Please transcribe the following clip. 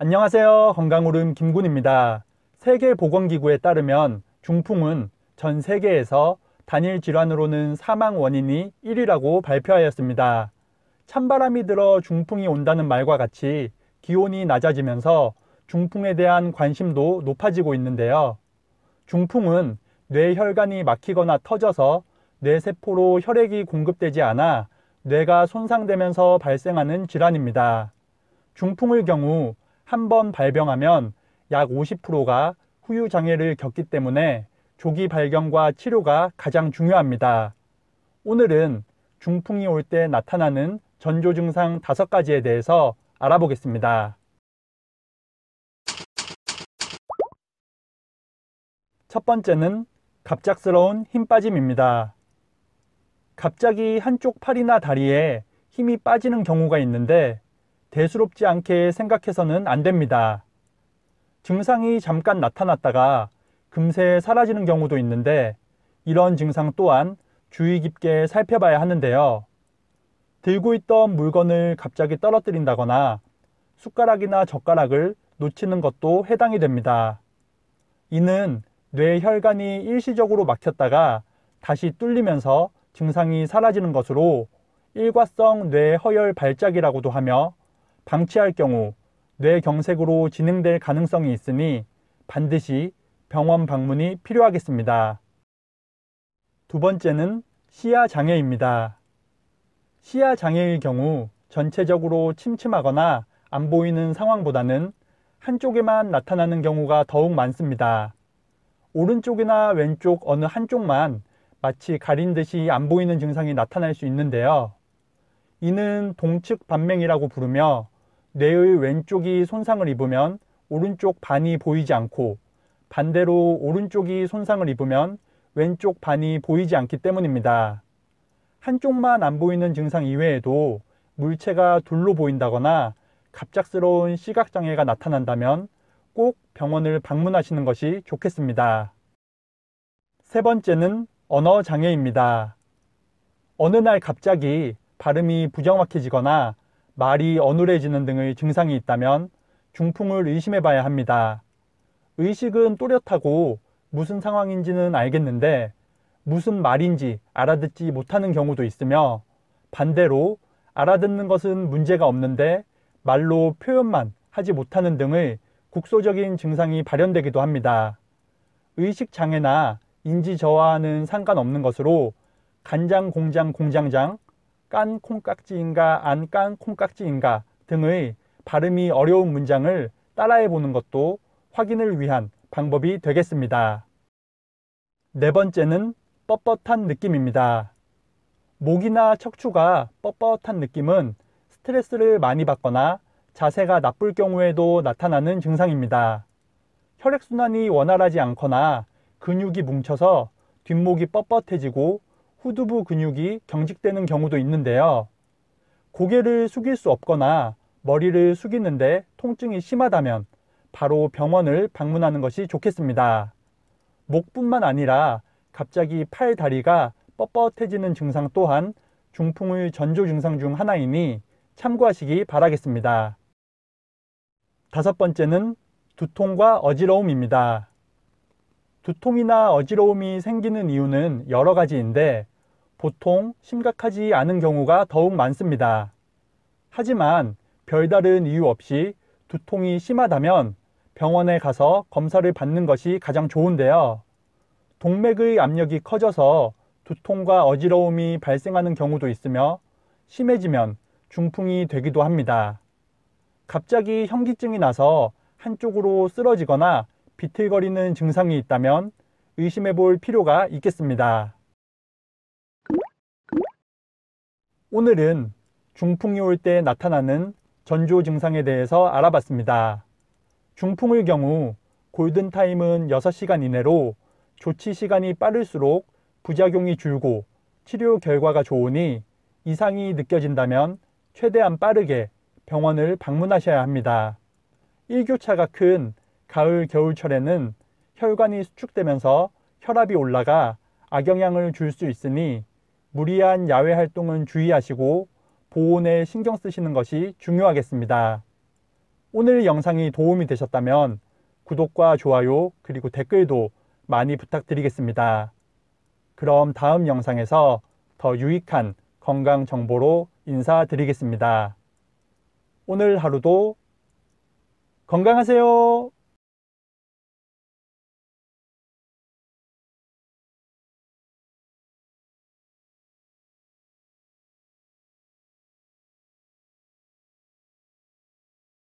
안녕하세요. 건강오름 김군입니다. 세계보건기구에 따르면 중풍은 전 세계에서 단일 질환으로는 사망 원인이 1위라고 발표하였습니다. 찬바람이 들어 중풍이 온다는 말과 같이 기온이 낮아지면서 중풍에 대한 관심도 높아지고 있는데요. 중풍은 뇌혈관이 막히거나 터져서 뇌세포로 혈액이 공급되지 않아 뇌가 손상되면서 발생하는 질환입니다. 중풍의 경우 한 번 발병하면 약 50%가 후유장애를 겪기 때문에 조기 발견과 치료가 가장 중요합니다. 오늘은 중풍이 올 때 나타나는 전조 증상 5가지에 대해서 알아보겠습니다. 첫 번째는 갑작스러운 힘 빠짐입니다. 갑자기 한쪽 팔이나 다리에 힘이 빠지는 경우가 있는데 대수롭지 않게 생각해서는 안 됩니다. 증상이 잠깐 나타났다가 금세 사라지는 경우도 있는데 이런 증상 또한 주의 깊게 살펴봐야 하는데요. 들고 있던 물건을 갑자기 떨어뜨린다거나 숟가락이나 젓가락을 놓치는 것도 해당이 됩니다. 이는 뇌혈관이 일시적으로 막혔다가 다시 뚫리면서 증상이 사라지는 것으로 일과성 뇌허혈 발작이라고도 하며 방치할 경우 뇌경색으로 진행될 가능성이 있으니 반드시 병원 방문이 필요하겠습니다. 두 번째는 시야장애입니다. 시야장애의 경우 전체적으로 침침하거나 안 보이는 상황보다는 한쪽에만 나타나는 경우가 더욱 많습니다. 오른쪽이나 왼쪽 어느 한쪽만 마치 가린 듯이 안 보이는 증상이 나타날 수 있는데요. 이는 동측반맹이라고 부르며 뇌의 왼쪽이 손상을 입으면 오른쪽 반이 보이지 않고 반대로 오른쪽이 손상을 입으면 왼쪽 반이 보이지 않기 때문입니다. 한쪽만 안 보이는 증상 이외에도 물체가 둘로 보인다거나 갑작스러운 시각장애가 나타난다면 꼭 병원을 방문하시는 것이 좋겠습니다. 세 번째는 언어장애입니다. 어느 날 갑자기 발음이 부정확해지거나 말이 어눌해지는 등의 증상이 있다면 중풍을 의심해 봐야 합니다. 의식은 또렷하고 무슨 상황인지는 알겠는데 무슨 말인지 알아듣지 못하는 경우도 있으며 반대로 알아듣는 것은 문제가 없는데 말로 표현만 하지 못하는 등의 국소적인 증상이 발현되기도 합니다. 의식장애나 인지저하는 상관없는 것으로 간장 공장 공장장, 깐 콩깍지인가 안 깐 콩깍지인가 등의 발음이 어려운 문장을 따라해 보는 것도 확인을 위한 방법이 되겠습니다. 네 번째는 뻣뻣한 느낌입니다. 목이나 척추가 뻣뻣한 느낌은 스트레스를 많이 받거나 자세가 나쁠 경우에도 나타나는 증상입니다. 혈액순환이 원활하지 않거나 근육이 뭉쳐서 뒷목이 뻣뻣해지고 후두부 근육이 경직되는 경우도 있는데요. 고개를 숙일 수 없거나 머리를 숙이는데 통증이 심하다면 바로 병원을 방문하는 것이 좋겠습니다. 목뿐만 아니라 갑자기 팔, 다리가 뻣뻣해지는 증상 또한 중풍의 전조 증상 중 하나이니 참고하시기 바라겠습니다. 다섯 번째는 두통과 어지러움입니다. 두통이나 어지러움이 생기는 이유는 여러 가지인데 보통 심각하지 않은 경우가 더욱 많습니다. 하지만 별다른 이유 없이 두통이 심하다면 병원에 가서 검사를 받는 것이 가장 좋은데요. 동맥의 압력이 커져서 두통과 어지러움이 발생하는 경우도 있으며 심해지면 중풍이 되기도 합니다. 갑자기 현기증이 나서 한쪽으로 쓰러지거나 비틀거리는 증상이 있다면 의심해 볼 필요가 있겠습니다. 오늘은 중풍이 올 때 나타나는 전조 증상에 대해서 알아봤습니다. 중풍의 경우 골든타임은 6시간 이내로 조치 시간이 빠를수록 부작용이 줄고 치료 결과가 좋으니 이상이 느껴진다면 최대한 빠르게 병원을 방문하셔야 합니다. 일교차가 큰 가을, 겨울철에는 혈관이 수축되면서 혈압이 올라가 악영향을 줄 수 있으니 무리한 야외 활동은 주의하시고 보온에 신경 쓰시는 것이 중요하겠습니다. 오늘 영상이 도움이 되셨다면 구독과 좋아요 그리고 댓글도 많이 부탁드리겠습니다. 그럼 다음 영상에서 더 유익한 건강 정보로 인사드리겠습니다. 오늘 하루도 건강하세요.